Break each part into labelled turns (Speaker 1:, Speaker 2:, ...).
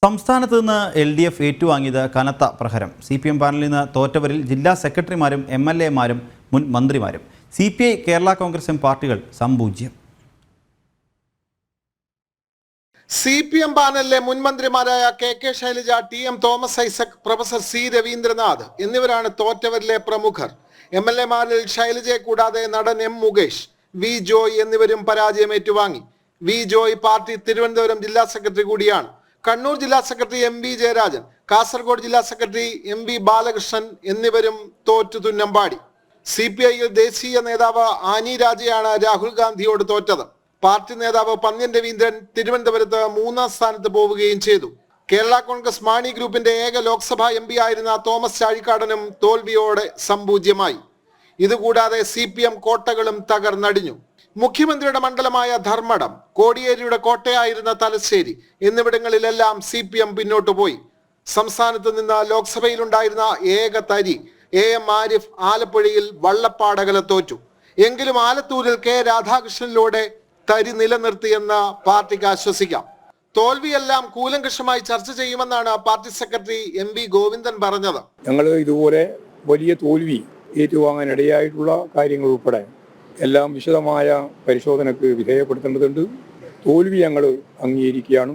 Speaker 1: സംസ്ഥാനത്ത് നിന്ന് LDF ഏറ്റുവാങ്ങിയത് കനത്ത പ്രഹരം. CPM പാനലിൽ നിന്ന് തോറ്റവരിൽ ജില്ലാ സെക്രട്ടറിമാരും MLA മാരും മുൻ മന്ത്രിമാരും. CPI കേരള കോൺഗ്രസ് എം പാർട്ടികൾ സംപൂജ്യം.
Speaker 2: CPM പാനലിലെ മുൻ മന്ത്രിമാരായ KK Shailaja, TM Thomas Isaac, professor C Raveendranath എന്നിവരാണ് തോറ്റവരിലെ പ്രമുഖർ. MLA മാരിൽ ശൈലജയെ കൂടാതെ നടൻ M മുകേഷ്, V ജോയ് എന്നിവരും പരാജയം ഏറ്റുവാങ്ങി. V ജോയ് പാർട്ടി തിരുവനന്തപുരം ജില്ലാ സെക്രട്ടറി കൂടിയാണ്. കണ്ണൂർ ജില്ലാ സെക്രട്ടറി MV ജയരാജൻ, കാസർഗോഡ് ജില്ലാ സെക്രട്ടറി MV ബാലകൃഷ്ണൻ എന്നിവരും തോറ്റു തുന്നമ്പാടി. CPI-യിൽ ദേശീയ നേതാവ് ആനി രാജയാണ് രാഹുൽ ഗാന്ധിയോട് തോറ്റത്. പാർട്ടി നേതാവ് പന്ന്യൻ രവീന്ദ്രൻ തിരുവനന്തപുരത്ത് 3-ാം സ്ഥാനത്ത് പോവുകയും ചെയ്തു. കേരള കോൺഗ്രസ് മാണി ഗ്രൂപ്പിന്റെ ഏക ലോക്സഭാ MP ആയിരുന്ന തോമസ് ചാഴിക്കാടനും തോൽവിയോടെ സംപൂജ്യമായി. ഇതുകൂടാതെ CPM കോട്ടകളും തകർന്നടിഞ്ഞു. മുഖ്യമന്ത്രിയുടെ മണ്ഡലമായ ധർമ്മടം, കോടിയേരിയുടെ കോട്ടയായിരുന്ന തലശ്ശേരി എന്നിവിടങ്ങളിലെല്ലാം CPM പിന്നോട്ടു പോയി. സംസ്ഥാനത്ത് നിന്ന് ലോക്സഭയിലുണ്ടായിരുന്ന ഏക തരി AM ആരിഫ് ആലപ്പുഴയിൽ വള്ളപ്പാടകലെ തോറ്റു. എങ്കിലും ആലത്തൂരിൽ K രാധാകൃഷ്ണനിലൂടെ തരി നിലനിർത്തിയെന്ന് പാർട്ടിക്ക് ആശ്വസിക്കാം. തോൽവിയെല്ലാം കൂലങ്കഷമായി ചർച്ച ചെയ്യുമെന്നാണ് പാർട്ടി സെക്രട്ടറി MV ഗോവിന്ദൻ പറഞ്ഞത്.
Speaker 3: ഞങ്ങൾ ഇതുപോലെ വലിയ തോൽവി ഏറ്റുവാങ്ങാനിടയായിട്ടുള്ള കാര്യങ്ങൾ ഉൾപ്പെടെ എല്ലാം വിശദമായ പരിശോധനയ്ക്ക് വിധേയപ്പെടുത്തേണ്ടതുണ്ട്. തോൽവി ഞങ്ങൾ അംഗീകരിക്കുകയാണ്.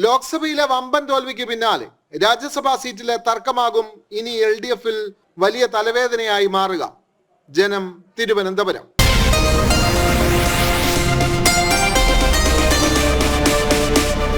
Speaker 2: ലോക്സഭയിലെ വമ്പൻ തോൽവിക്ക് പിന്നാലെ രാജ്യസഭാ സീറ്റിലെ തർക്കമാകും ഇനി LDF-ൽ വലിയ തലവേദനയായി മാറുക. ജനം, തിരുവനന്തപുരം.